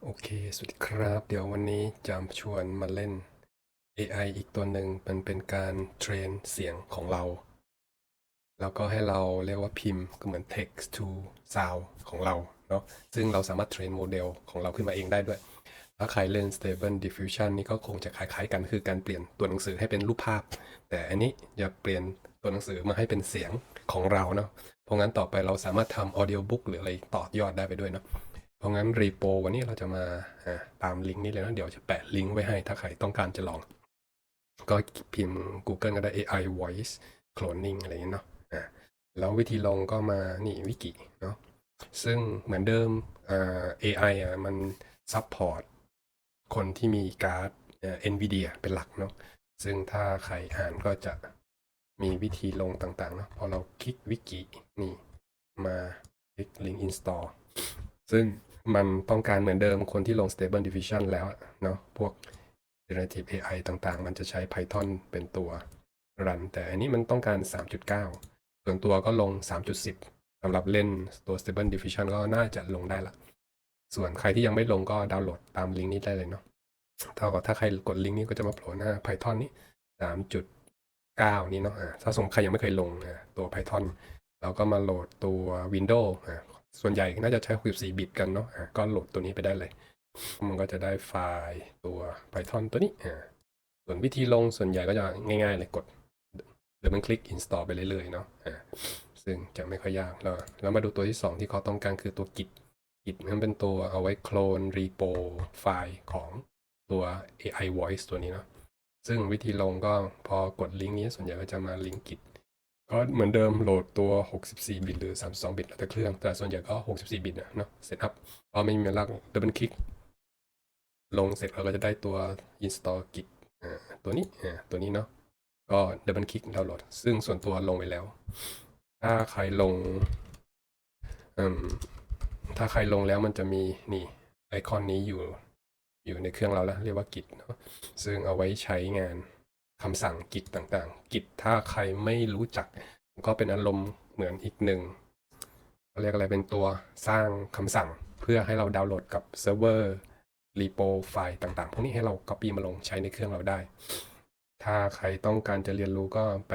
โอเค สวัสดีครับ เดี๋ยววันนี้จะชวนมาเล่น AI อีกตัวหนึ่งมันเป็นการเทรนเสียงของเรา แล้วก็ให้เราเรียกว่าพิมพ์ก็เหมือน text to sound ของเราเนาะซึ่งเราสามารถเทรนโมเดลของเราขึ้นมาเองได้ด้วย ถ้าใครเล่น Stable Diffusion นี่ก็คงจะคล้ายๆกันคือการเปลี่ยนตัวหนังสือให้เป็นรูปภาพ แต่อันนี้จะเปลี่ยนตัวหนังสือมาให้เป็นเสียงของเราเนาะเพราะงั้นต่อไปเราสามารถทำ audio book หรืออะไรต่อยอดได้ไปด้วยเนาะเพราะงั้นรีโปวันนี้เราจะมาตามลิงก์นี้เลยนะเดี๋ยวจะแปะลิงก์ไว้ให้ถ้าใครต้องการจะลองก็พิมพ์ Google ก็ได้ AI voice cloning อะไรอย่างเงี้ยเนาะแล้ววิธีลงก็มานี่วิกิเนาะซึ่งเหมือนเดิมAI มันซัพพอร์ตคนที่มีการ์ดNVIDIA เป็นหลักเนาะซึ่งถ้าใครอ่านก็จะมีวิธีลงต่างๆเนาะพอเราคลิกวิกินี่มาคลิก Link Install ซึ่งมันต้องการเหมือนเดิมคนที่ลง Stable Diffusion แล้วเนาะพวก Generative AI ต่างๆมันจะใช้ Python เป็นตัวรันแต่อันนี้มันต้องการ 3.9 ส่วนตัวก็ลง 3.10 สำหรับเล่นตัว Stable Diffusion ก็น่าจะลงได้ละส่วนใครที่ยังไม่ลงก็ดาวน์โหลดตามลิงก์นี้ได้เลยเนาะถ้าใครกดลิงก์นี้ก็จะมาโผล่หน้า Python นี้ 3.9 นี้เนาะถ้าสมมติใครยังไม่เคยลงตัว Python เราก็มาโหลดตัว Windows ส่วนใหญ่น่าจะใช้64 บิตกันเนาะก็โหลดตัวนี้ไปได้เลย มันก็จะได้ไฟล์ตัว Python ตัวนี้ส่วนวิธีลงส่วนใหญ่ก็จะง่ายๆเลยกดเดี๋ยวมันคลิก install ไปเรื่อยๆเนาะซึ่งจะไม่ค่อยยากแล้วมาดูตัวที่ 2 ที่เขาต้องการคือตัว Git มันเป็นตัวเอาไว้โคลนรีโปไฟล์ของตัว AI voice ตัวนี้เนาะซึ่งวิธีลงก็พอกดลิงก์นี้ส่วนใหญ่ก็จะมาลิงก์ Git ก็เหมือนเดิมโหลดตัว64 บิตหรือ32 บิตแล้วแต่เครื่องแต่ส่วนใหญ่ก็64 บิตนะเนาะเซตอัพพอไม่มีเวลาดับเบิลคลิกลงเสร็จเราก็จะได้ตัว install git ตัวนี้ตัวนี้เนาะก็ดับเบิลคลิกดาวน์โหลดซึ่งส่วนตัวลงไปแล้วถ้าใครลงถ้าใครลงแล้วมันจะมีนี่ไอคอนนี้อยู่ในเครื่องเราแล้วเรียกว่า git เนาะซึ่งเอาไว้ใช้งานคำสั่ง git ต่างๆ git ถ้าใครไม่รู้จักก็เป็นอารมณ์เหมือนอีกหนึ่งเรียกอะไรเป็นตัวสร้างคำสั่งเพื่อให้เราดาวน์โหลดกับเซิร์ฟเวอร์รีโปไฟล์ต่างๆพวกนี้ให้เรา Copy มาลงใช้ในเครื่องเราได้ ถ้าใครต้องการจะเรียนรู้ก็ไป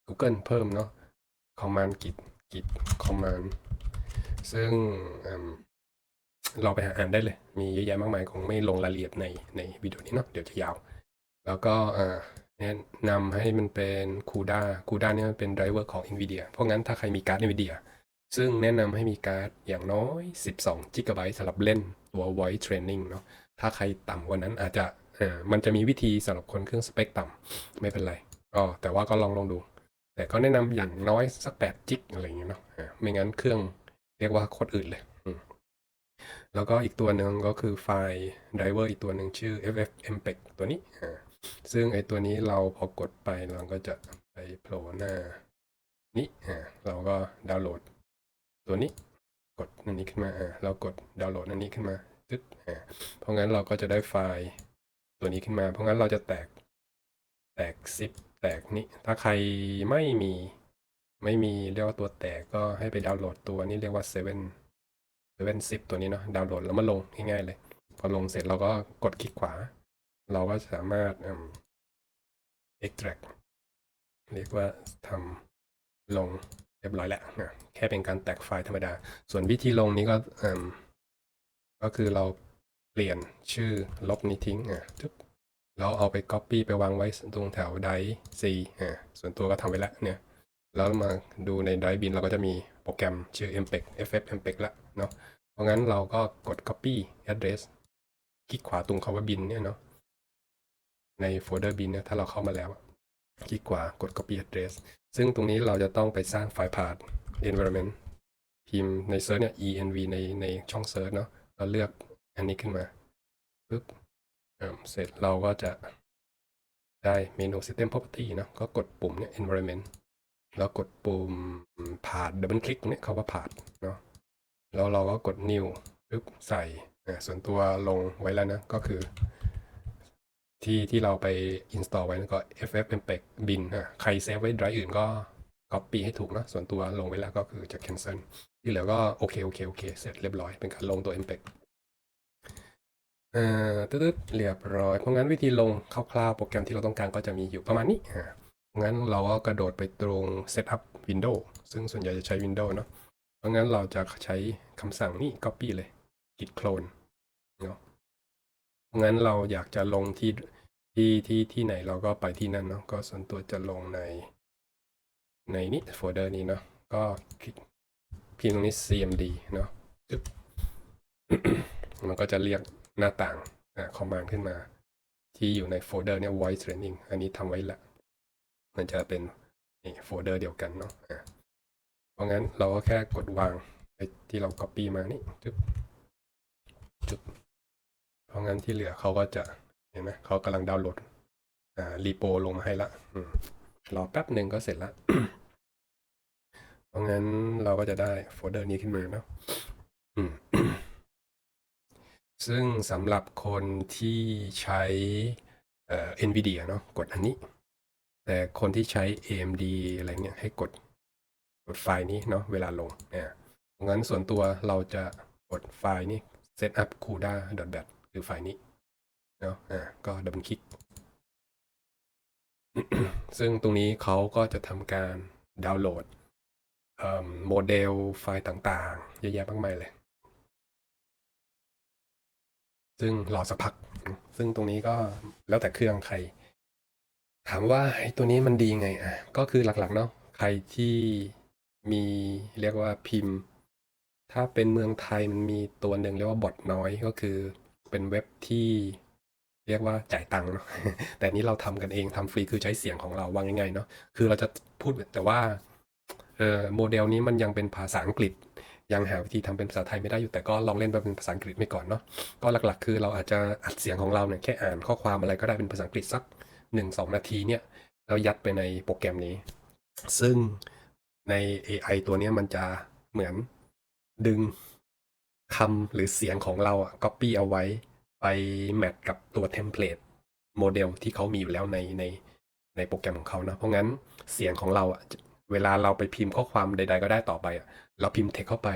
Google เพิ่มเนาะ Command Git Command ซึ่งเราไปหาอ่านได้เลย มีเยอะแยะมากมายคงไม่ลงรายละเอียดในวิดีโอนี้เนาะเดี๋ยวจะยาว แล้วก็แนะนำให้มันเป็น CUDA เนี่ยมันเป็นไดรเวอร์ของ NVIDIA เพราะงั้นถ้าใครมีการ์ด NVIDIA ซึ่งแนะนำให้มีการ์ดอย่างน้อย12 GB สำหรับเล่นตัว Voice Training เนาะถ้าใครต่ำกว่านั้นอาจจะมันจะมีวิธีสำหรับคนเครื่องสเปคต่ำไม่เป็นไรก็แต่ว่าก็ลองดู แต่ก็แนะนำอย่างน้อยสัก8จิกอะไรอย่างเงี้ยเนาะไม่งั้นเครื่องเรียกว่าโคตรอื่นเลยแล้วก็อีกตัวหนึ่งก็คือไฟล์ไดรเวอร์อีกตัวหนึ่งชื่อ FFmpeg ตัวนี้ซึ่งไอตัวนี้เราพอกดไปเราก็จะไปโผล่หน้านี้เราก็ดาวน์โหลดตัวนี้กดอันนี้ขึ้นมาเรากดดาวน์โหลดอันนี้ขึ้นมาตึ๊ดเพราะงั้นเราก็จะได้ไฟล์ตัวนี้ขึ้นมาเพราะงั้นเราจะแตกซิปแตกนี้ถ้าใครไม่มีเรียกว่าตัวแตกก็ให้ไปดาวน์โหลดตัวนี้เรียกว่า7 zip ตัวนี้เนาะดาวน์โหลดแล้วมาลงง่ายๆเลยพอลงเสร็จเราก็กดคลิกขวาเราก็สามารถextract เรียกว่าทำลงเรียบร้อยแล้วแค่เป็นการแตกไฟล์ธรรมดาส่วนวิธีลงนี้ก็คือเราเปลี่ยนชื่อลบนี้ทิ้งเราเอาไป Copy ไปวางไว้ตรงแถวไดร์ C ส่วนตัวก็ทำไว้แล้วเนี่ยแล้วมาดูในไดร์บินเราก็จะมีโปรแกรมชื่อ mpeg ffmpeg ละเนาะเพราะงั้นเราก็กด copy address คลิกขวาตรงคำว่าบินเนี่ยเนาะในโฟลเดอร์บินเนี่ยถ้าเราเข้ามาแล้วคลิกขวากด copy address ซึ่งตรงนี้เราจะต้องไปสร้างไฟล์ path environment พิมพ์ในเซิร์ชเนี่ย env ในช่องเซิร์ชเนาะเราเลือกอันนี้ขึ้นมาปึ๊บเสร็จเราก็จะได้เมนู system property นะก็กดปุ่มเนี่ย environment แล้วกดปุ่ม path double click ตรงนี้คำว่า path เนาะแล้วเราก็กด new ปึ๊บใส่ส่วนตัวลงไว้แล้วนะก็คือที่เราไป install ไว้ก็ ffmpeg bin ใครเซฟไว้ไดรฟ์อื่นก็ copy ให้ถูกนะส่วนตัวลงไว้แล้วก็คือจะ cancel ที่เหลือก็โอเคเสร็จเรียบร้อยเป็นการลงตัว mpeg ตึ๊ดๆเรียบร้อยเพราะงั้นวิธีลงคร่าวๆโปรแกรมที่เราต้องการก็จะมีอยู่ประมาณนี้งั้นเราก็กระโดดไปตรง Setup Windows ซึ่งส่วนใหญ่จะใช้ Windows เนาะเพราะงั้นเราจะใช้คำสั่งนี้ Copy เลย Git clone เนาะเพราะงั้นเราอยากจะลงที่ไหนเราก็ไปที่นั่นเนาะก็ส่วนตัวจะลงในนี้โฟลเดอร์นี้เนาะก็คลิกพิมพ์ตรงนี้ cmd เนาะมันก็จะเรียกหน้าต่างคอมมานด์ขึ้นมาที่อยู่ในโฟลเดอร์เนี่ย voice training อันนี้ทำไว้ละมันจะเป็นโฟลเดอร์เดียวกันเนาะเพราะงั้นเราก็แค่กดวางไปที่เรา copy มานี่จุดเพราะงั้นที่เหลือเขาก็จะเห็นไหมเขากำลังดาวน์โหลดรีโปลงมาให้ละรอแป๊บหนึ่งก็เสร็จละ เพราะงั้นเราก็จะได้โฟลเดอร์นี้ขึ้นมาเนาะซึ่งสำหรับคนที่ใช้ NVIDIA เนาะกดอันนี้แต่คนที่ใช้ AMD อะไรเงี้ยให้กดไฟล์นี้เนาะเวลาลงงั้นส่วนตัวเราจะกดไฟล์นี้ setup cuda.bat คือไฟล์นี้เนาะก็ดับเบิลคลิก ซึ่งตรงนี้เขาก็จะทำการดาวน์โหลดโมเดลไฟล์ต่างๆเยอะแยะมากมายเลยซึ่งรอสักพักซึ่งตรงนี้ก็แล้วแต่เครื่องใครถามว่าไอ้ตัวนี้มันดีไงก็คือหลักๆเนาะใครที่มีเรียกว่าพิมพ์ถ้าเป็นเมืองไทยมันมีตัวหนึ่งเรียกว่าบอทน้อยก็คือเป็นเว็บที่เรียกว่าจ่ายตังค์เนาะ แต่นี้เราทำกันเองทำฟรีคือใช้เสียงของเราว่าง่ายๆเนาะคือเราจะพูดแต่ว่าโมเดลนี้มันยังเป็นภาษาอังกฤษยังหาวิธีทำเป็นภาษาไทยไม่ได้อยู่แต่ก็ลองเล่นเป็นภาษาอังกฤษไปก่อนเนาะก็หลักๆคือเราอาจจะอัดเสียงของเราเนี่ยแค่อ่านข้อความอะไรก็ได้เป็นภาษาอังกฤษสัก1-2 นาทีเนี่ยเรายัดไปในโปรแกรมนี้ ซึ่งใน AI ตัวนี้มันจะเหมือนดึงคำหรือเสียงของเราcopy เอาไว้ไปแมทกับตัวเทมเพลตโมเดลที่เขามีอยู่แล้วในโปรแกรมของเขานะเพราะงั้นเสียงของเราเวลาเราไปพิมพ์ข้อความใดๆก็ได้ต่อไปเราพิมพ์เทคเข้าไป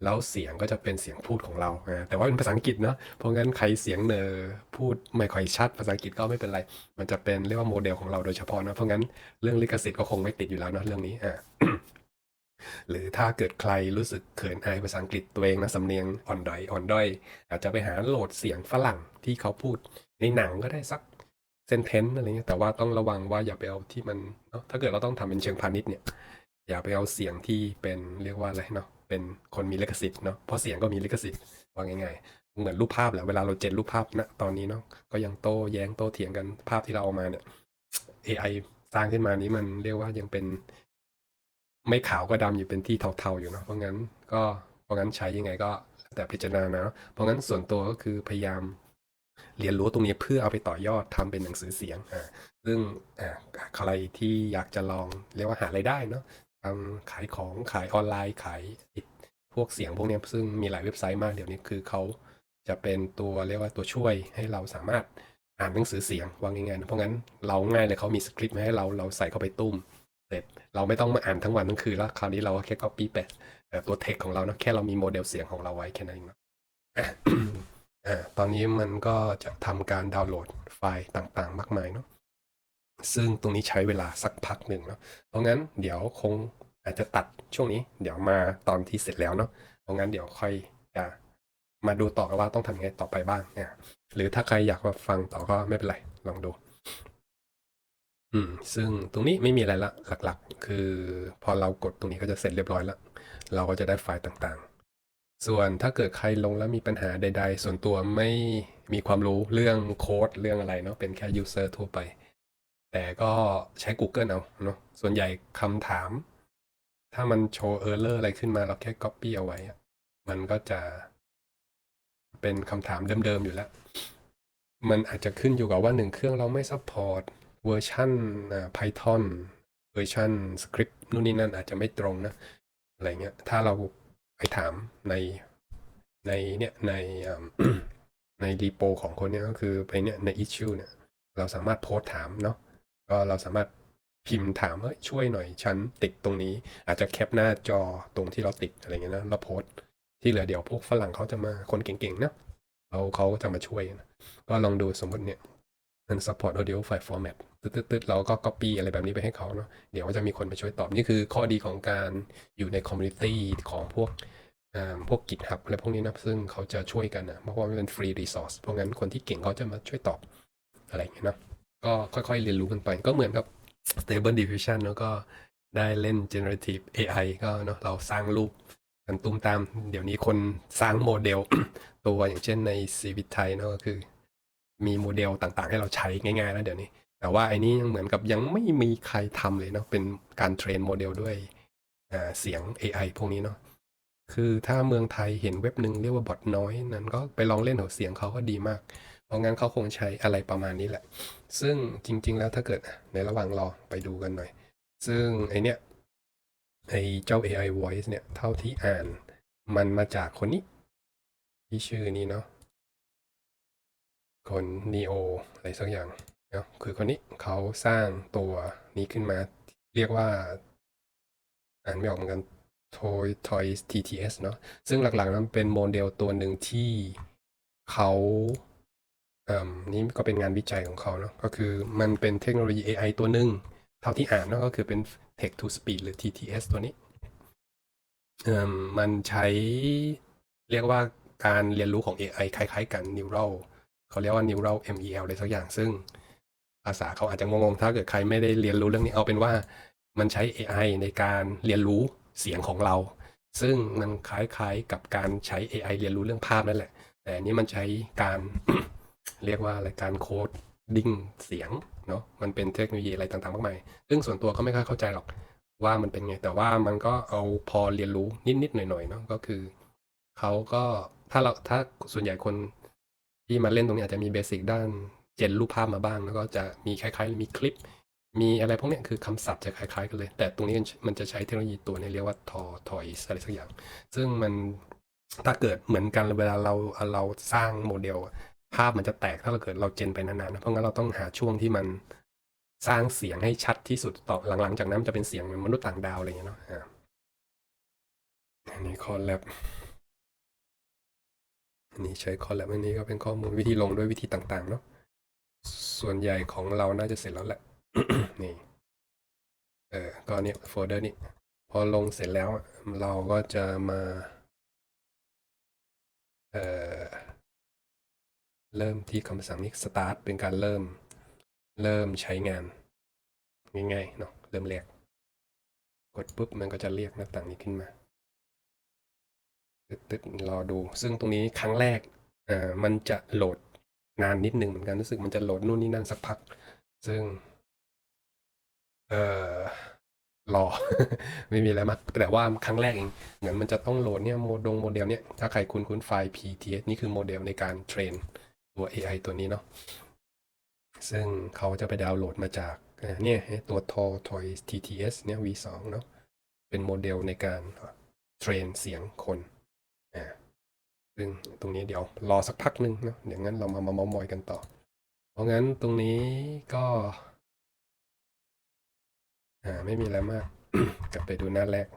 แล้วเสียงก็จะเป็นเสียงพูดของเราแต่ว่าเป็นภาษาอังกฤษเนาะเพราะงั้นใครเสียงเนอพูดไม่ค่อยชัดภาษาอังกฤษก็ไม่เป็นไรมันจะเป็นเรียกว่าโมเดลของเราโดยเฉพาะนะเพราะงั้นเรื่องลิขสิทธิ์ก็คงไม่ติดอยู่แล้วนะเรื่องนี้หรือถ้าเกิดใครรู้สึกเขินอายภาษาอังกฤษตัวเองนะสำเนียงอ่อนด้อยอาจจะไปหาโหลดเสียงฝรั่งที่เขาพูดในหนังก็ได้สักเซนเทนอะไรเงี้ยแต่ว่าต้องระวังว่าอย่าไปเอาที่มันเนาะถ้าเกิดเราต้องทำเป็นเชิงพาณิชย์เนี่ยอย่าไปเอาเสียงที่เป็นเรียกว่าอะไรเนาะเป็นคนมีลิขสิทธิ์เนาะเพราะเสียงก็มีลิขสิทธิ์ว่าง่ายๆเหมือนรูปภาพแหละเวลาเราเจนรูปภาพนะตอนนี้เนาะก็ยังโต้แย้งโต้เถียงกันภาพที่เราเอามาเนี่ย AI สร้างขึ้นมานี้มันเรียกว่ายังเป็นไม่ขาวก็ดำอยู่เป็นที่เทาๆอยู่เนาะเพราะงั้นใช้ยังไงก็แต่พิจารณานะเพราะงั้นส่วนตัวก็คือพยายามเรียนรู้ตรงนี้เพื่อเอาไปต่อยอดทำเป็นหนังสือเสียงซึ่งใครที่อยากจะลองเรียกว่าหารายได้เนาะทำขายของขายออนไลน์ขายพวกเสียงพวกนี้ซึ่งมีหลายเว็บไซต์มากเดี๋ยวนี้คือเขาจะเป็นตัวเรียกว่าตัวช่วยให้เราสามารถอ่านหนังสือเสียงว่าง่ายๆเพราะงั้นเราง่ายเลยเขามีสคริปต์มาให้เราใส่เข้าไปตุ้มเสร็จเราไม่ต้องมาอ่านทั้งวันทั้งคืนแล้วคราวนี้เราก็แค่ copy แปะตัวเทคของเราเนาะแค่เรามีโมเดลเสียงของเราไว้แค่นั้นเองเนาะตอนนี้มันก็จะทำการดาวน์โหลดไฟล์ต่างๆมากมายเนาะซึ่งตรงนี้ใช้เวลาสักพักหนึ่งเนาะเพราะงั้นเดี๋ยวคงอาจจะตัดช่วงนี้เดี๋ยวมาตอนที่เสร็จแล้วเนาะเพราะงั้นเดี๋ยวค่อยจะมาดูต่อกันว่าต้องทำยังไงต่อไปบ้างหรือถ้าใครอยากมาฟังต่อก็ไม่เป็นไรลองดูซึ่งตรงนี้ไม่มีอะไรละหลักๆคือพอเรากดตรงนี้ก็จะเสร็จเรียบร้อยแล้วเราก็จะได้ไฟล์ต่างๆส่วนถ้าเกิดใครลงแล้วมีปัญหาใดๆส่วนตัวไม่มีความรู้เรื่องโค้ดเรื่องอะไรเนาะเป็นแค่ยูเซอร์ทั่วไปแต่ก็ใช้ Google เอาเนาะส่วนใหญ่คำถามถ้ามันโชว์ Error อะไรขึ้นมาเราแค่ Copy เอาไว้มันก็จะเป็นคำถามเดิมๆอยู่แล้วมันอาจจะขึ้นอยู่กับว่า1เครื่องเราไม่ซัพพอร์ตเวอร์ชันPython เวอร์ชันสคริปต์นู่นนี่นั่นอาจจะไม่ตรงนะอะไรเงี้ยถ้าเราไปถามในเนี่ยในในรีโปของคนเนี้ยก็คือไปเนี่ยใน issue เนี่ยเราสามารถโพสต์ถามเนาะก็เราสามารถพิมพ์ถามว่าช่วยหน่อยฉันติดตรงนี้อาจจะแคปหน้าจอตรงที่เราติดอะไรเงี้ยนะแล้วโพสต์ที่เหลือเดี๋ยวพวกฝรั่งเขาจะมาคนเก่งๆนะ เขาจะมาช่วยนะก็ลองดูสมมติเนี่ยมัน support audio file format ตึ๊ดๆเราก็ copy อะไรแบบนี้ไปให้เขาเนาะเดี๋ยวก็จะมีคนมาช่วยตอบนี่คือข้อดีของการอยู่ใน community ของพวก GitHub อะไรพวกนี้นะซึ่งเขาจะช่วยกันนะเพราะว่ามันเป็น free resource เพราะงั้นคนที่เก่งเขาจะมาช่วยตอบอะไรอย่างเงี้ยนะก็ค่อยๆเรียนรู้กันไปก็เหมือนกับ Stable Diffusion แล้วก็ได้เล่น Generative AI ก็เนาะเราสร้างรูปกันตุ้มตามเดี๋ยวนี้คนสร้างโมเดล ตัวอย่างเช่นในซีวิตไทยเนาะก็คือมีโมเดลต่างๆให้เราใช้ง่ายๆแล้วเดี๋ยวนี้ แต่ว่าไอ้นี้ยังเหมือนกับยังไม่มีใครทำเลยเนาะเป็นการเทรนโมเดลด้วยเสียง AI พวกนี้เนาะคือถ้าเมืองไทยเห็นเว็บหนึ่งเรียกว่าบอทน้อยนั้นก็ไปลองเล่นหัวเสียงเขาก็ดีมาก เพราะงั้นเขาคงใช้อะไรประมาณนี้แหละ ซึ่งจริงๆแล้วถ้าเกิดในระหว่างรอไปดูกันหน่อย ซึ่งไอเนี้ยไอเจ้า AI voice เนี่ยเท่าที่อ่านมันมาจากคนนี้ที่ชื่อนี้เนาะคน Neo อะไรสักอย่างเนาะคือคนนี้เขาสร้างตัวนี้ขึ้นมาเรียกว่าอ่านไม่ออกเหมือนกัน Toy TTS เนาะซึ่งหลักๆนั้นเป็นโมเดลตัวหนึ่งที่เขานี่ก็เป็นงานวิจัยของเขาเนาะก็คือมันเป็นเทคโนโลยี AI ตัวหนึ่งเท่าที่อ่านเนาะก็คือเป็น Text to Speech หรือ TTS ตัวนี้มันใช้เรียกว่าการเรียนรู้ของ AI คล้ายๆกัน Neural เขาเรียกว่า Neural MEL อะไรสักอย่างซึ่งภาษาเขาอาจจะงงๆถ้าเกิดใครไม่ได้เรียนรู้เรื่องนี้เอาเป็นว่ามันใช้ AI ในการเรียนรู้เสียงของเราซึ่งมันคล้ายๆกับการใช้ AI เรียนรู้เรื่องภาพนั่นแหละแต่อันนี้มันใช้การ เรียกว่าอะไรการโคดดิ้งเสียงเนาะมันเป็นเทคโนโลยีอะไรต่างๆมากมายซึ่งส่วนตัวก็ไม่ค่อยเข้าใจหรอกว่ามันเป็นไงแต่ว่ามันก็เอาพอเรียนรู้นิดๆหน่อยๆเนาะก็คือเขาก็ถ้าส่วนใหญ่คนที่มาเล่นตรงนี้อาจจะมีเบสิกด้านเจนรูปภาพมาบ้างแล้วก็จะมีคล้ายๆมีคลิปมีอะไรพวกนี้คือคำศัพท์จะคล้ายๆกันเลยแต่ตรงนี้มันจะใช้เทคโนโลยีตัวนี้เรียกว่าทอยอะไรสักอย่างซึ่งมันถ้าเกิดเหมือนกันเวลาเราสร้างโมเดล ภาพมันจะแตกถ้าเราเกิดเราเจนไปนานๆนะเพราะงั้นเราต้องหาช่วงที่มันสร้างเสียงให้ชัดที่สุดต่อหลังๆจากนั้นจะเป็นเสียงเหมือนมนุษย์ต่างดาวอะไรอย่างเงี้ยเนาะอันนี้คอลแลบอันนี้ใช้คอลแลบอันนี้ก็เป็นข้อมูลวิธีลงด้วยวิธีต่างๆเนาะส่วนใหญ่ของเราน่าจะเสร็จแล้วแหละ นี่ก็เนี่ยโฟลเดอร์นี้พอลงเสร็จแล้วเราก็จะมาเเริ่มที่คำสั่งนี้ start เป็นการเริ่มใช้งานง่ายๆเนาะเริ่มแรกกดปุ๊บมันก็จะเรียกหน้าต่างนี้ขึ้นมาตึ๊ดรอดูซึ่งตรงนี้ครั้งแรกมันจะโหลดนานนิดนึงเหมือนกันรู้สึกมันจะโหลดนู่นนี่นั่นสักพักซึ่งเอ่อรอ ไม่มีอะไรมากแต่ว่าครั้งแรกเองเหมือนมันจะต้องโหลดเนี่ยโมเดลเนี่ยถ้าใครคุ้นไฟล์ PTS นี่คือโมเดลในการเทรนตัว AI ตัวนี้เนาะซึ่งเขาจะไปดาวน์โหลดมาจากเนี่ยตัวToy TTS เนี่ย V2 เนาะเป็นโมเดลในการเทรนเสียงคนอ่าซึ่งตรงนี้เดี๋ยวรอสักพักหนึ่งเนาะเดี๋ยวงั้นเรามาเมามอยกันต่อเพราะงั้นตรงนี้ก็ไม่มีอะไรมาก กลับไปดูหน้าแรก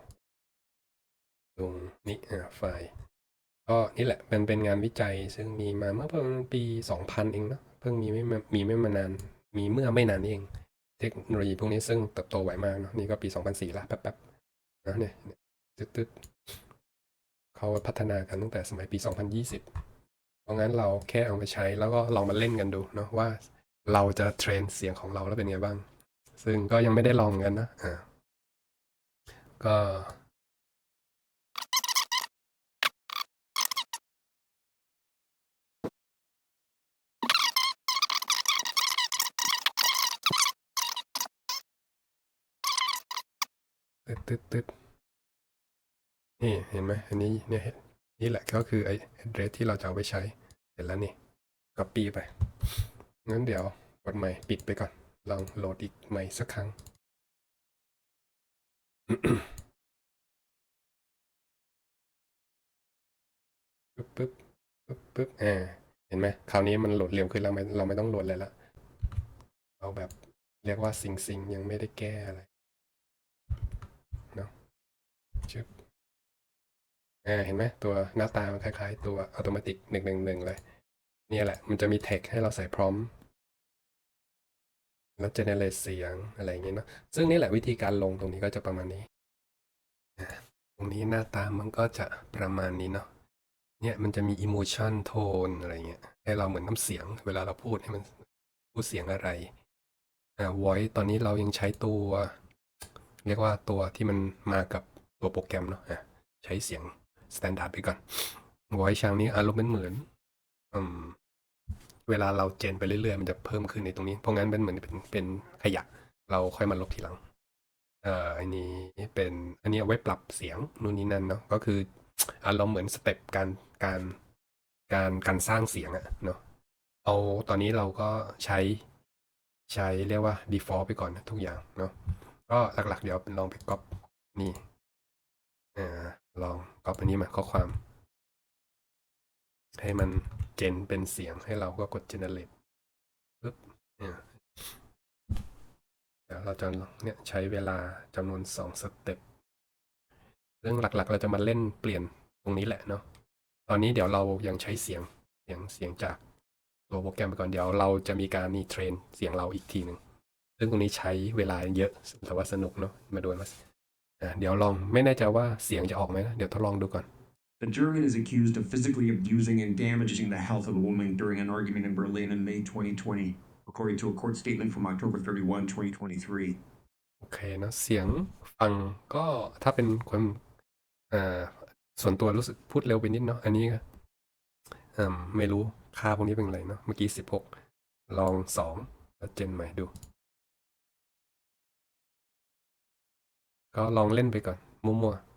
ตรงนี้ไฟล์ก็นี่แหละเป็นงานวิจัยซึ่งมีมาเมื่อประมาณปี2000เองเนาะเพิ่งมีไม่มานานมีเมื่อไม่นานเองเทคโนโลยีพวกนี้ซึ่งเติบโตไวมากเนาะนี่ก็ปี2004ละแป๊บๆนะเนี่ยตึ๊ดๆเขาพัฒนากันตั้งแต่สมัยปี2020เพราะงั้นเราแค่เอามาใช้แล้วก็ลองมาเล่นกันดูเนาะว่าเราจะเทรนเสียงของเราแล้วเป็นไงบ้างซึ่งก็ยังไม่ได้ลองกันนะก็ตึ๊ดนี่เห็นไหมอันนี้เนี่ยนี่แหละก็คือไอ้ address ที่เราจะเอาไปใช้เสร็จแล้วนี่ copy ไปงั้นเดี๋ยวกดใหม่ปิดไปก่อนลองโหลดอีกใหม่สักครั้ง ปึ๊บปึ๊บปึ๊บปึ๊บเห็นไหมคราวนี้มันโหลดเร็วขึ้นแล้วเราไม่ต้องโหลดเลยละเอาแบบเรียกว่าซิงยังไม่ได้แก้อะไรเนาะชึบเห็นไหมตัวหน้าตามันคล้ายๆตัวอัตโนมัติ111เลย นี่แหละมันจะมี text ให้เราใส่พร้อมแล้ว generate เสียงอะไรอย่างเงี้ยเนาะซึ่งนี่แหละวิธีการลงตรงนี้ก็จะประมาณนี้ตรงนี้หน้าตามันก็จะประมาณนี้เนาะเนี่ยมันจะมี emotion tone อะไรเงี้ยให้เราเหมือนน้ำเสียงเวลาเราพูดให้มันพูดเสียงอะไรvoice ตอนนี้เรายังใช้ตัว เรียกว่าตัวที่มันมากับตัวโปรแกรมเนาะใช้เสียง standard ไปก่อน voice ชางนี้อารมณ์เหมือนเวลาเราเจนไปเรื่อยๆมันจะเพิ่มขึ้นในตรงนี้เพราะงั้นเป็นเหมือนเป็นขยะเราค่อยมาลบทีหลังอันนี้เป็นอันนี้เอาไว้ปรับเสียงนู่นนี่นั่นเนาะก็คือเราเหมือนสเต็ปการสร้างเสียงอะเนาะเอาตอนนี้เราก็ใช้เรียกว่า default ไปก่อนนะทุกอย่างเนาะก็หลักๆเดี๋ยวลองไปก๊อปนี่ลองก๊อปอันนี้มาข้อความให้มันเจนเป็นเสียงให้เราก็กด generate ปึ๊บเดี๋ยวเราจะเนี่ยใช้เวลาจำนวน2สเต็ปเรื่องหลักๆเราจะมาเล่นเปลี่ยนตรงนี้แหละเนาะตอนนี้เดี๋ยวเรายังใช้เสียงจากตัวโปรแกรมไปก่อนเดี๋ยวเราจะมีการเทรนเสียงเราอีกทีหนึ่งซึ่งตรงนี้ใช้เวลาเยอะแต่ว่าสนุกเนาะมาดูมาเดี๋ยวลองไม่แน่ใจว่าเสียงจะออกไหมนะเดี๋ยวทดลองดูก่อน The German is accused of physically abusing and damaging the health of a woman during an argument in Berlin in May 2020, according to a court statement from October 31, 2023. โอเคนะเสียงฟังก็ถ้าเป็นคนส่วนตัวรู้สึกพูดเร็วไปนิดเนาะอันนี้ไม่รู้ค่าพวกนี้เป็นไรเนาะเมื่อกี้16ลอง2แล้วเจนใหม่ดู ก็ลองเล่นไปก่อนมั่วๆ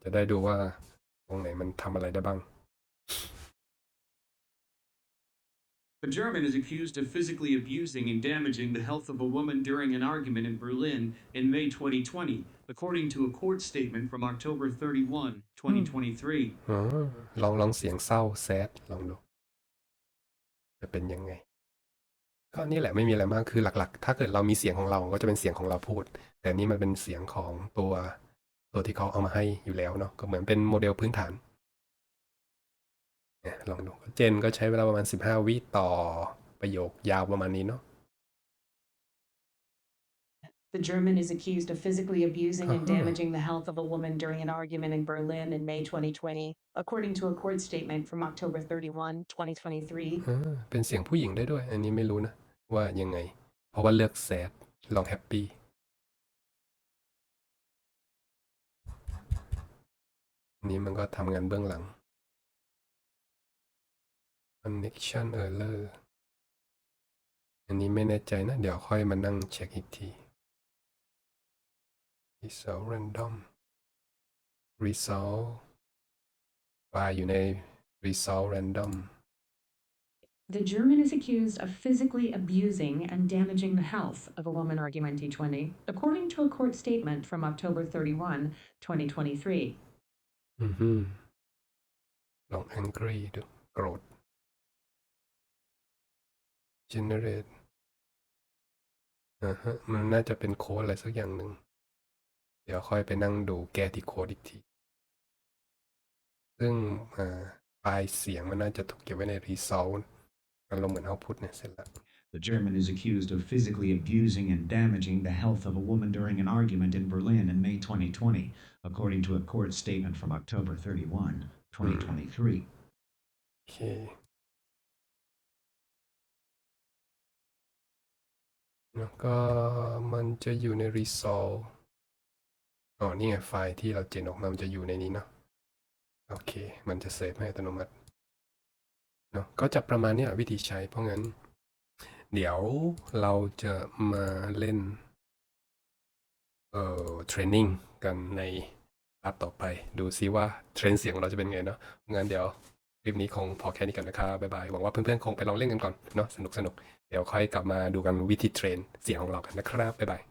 จะได้ดูว่าตรงไหนมันทำอะไรได้บ้าง The German is accused of physically abusing and damaging the health of a woman during an argument in Berlin in May 2020, according to a court statement from October 31, 2023. ลองเสียงเศร้าแซดลองดูจะเป็นยังไงก็นี่แหละไม่มีอะไรมากคือหลักๆถ้าเกิดเรามีเสียงของเราก็จะเป็นเสียงของเราพูดแต่นี่มันเป็นเสียงของตัวที่เขาเอามาให้อยู่แล้วเนาะก็เหมือนเป็นโมเดลพื้นฐานลองดูเจนก็ใช้เวลาประมาณ15วิต่อประโยคยาวประมาณนี้เนาะ The German is accused of physically abusing and damaging the health of a woman during an argument in Berlin in May 2020, according to a court statement from October 31, 2023. เป็นเสียงผู้หญิงได้ด้วยอันนี้ไม่รู้นะว่ายังไงเพราะว่าเลือกแซดลองแฮปปี้นี้มันก็ทำงานเบื้องหลัง connection error อันนี้ไม่แน่ใจนะเดี๋ยวค่อยมานั่งเช็คอีกที result random result ไฟล์อยู่ใน result random The German is accused of physically abusing and damaging the health of a woman argument T20, according to a court statement from October 31, 2023. ลอง angry ดูโกรธ generate มันน่าจะเป็นโค้ดอะไรสักอย่างหนึ่งเดี๋ยวค่อยไปนั่งดูแก้ที่โค้ดอีกทีซึ่งไฟล์เสียงมันน่าจะถูกเก็บไว้ใน result อารมณ์เหมือน output เนี่ยเสร็จแล้ว The German is accused of physically abusing and damaging the health of a woman during an argument in Berlin in May 2020, according to a court statement from October 31, 2023. โอเคแล้วก็มันจะอยู่ใน result นี่ไงไฟล์ที่เราเจนออกมามันจะอยู่ในนี้เนาะโอเคมันจะเซฟให้อัตโนมัติเนาะก็จะประมาณนี้วิธีใช้เพราะงั้นเดี๋ยวเราจะมาเล่นเทรนนิ่งกันในคลาสต่อไปดูซิว่าเทรนเสียงของเราจะเป็นไงเนาะงั้นเดี๋ยวคลิปนี้คงพอแค่นี้ก่อนนะครับบ๊ายบายหวังว่าเพื่อนๆคงไปลองเล่นกันก่อนเนาะสนุกเดี๋ยวค่อยกลับมาดูกันวิธีเทรนเสียงของเรากันนะครับบ๊ายบาย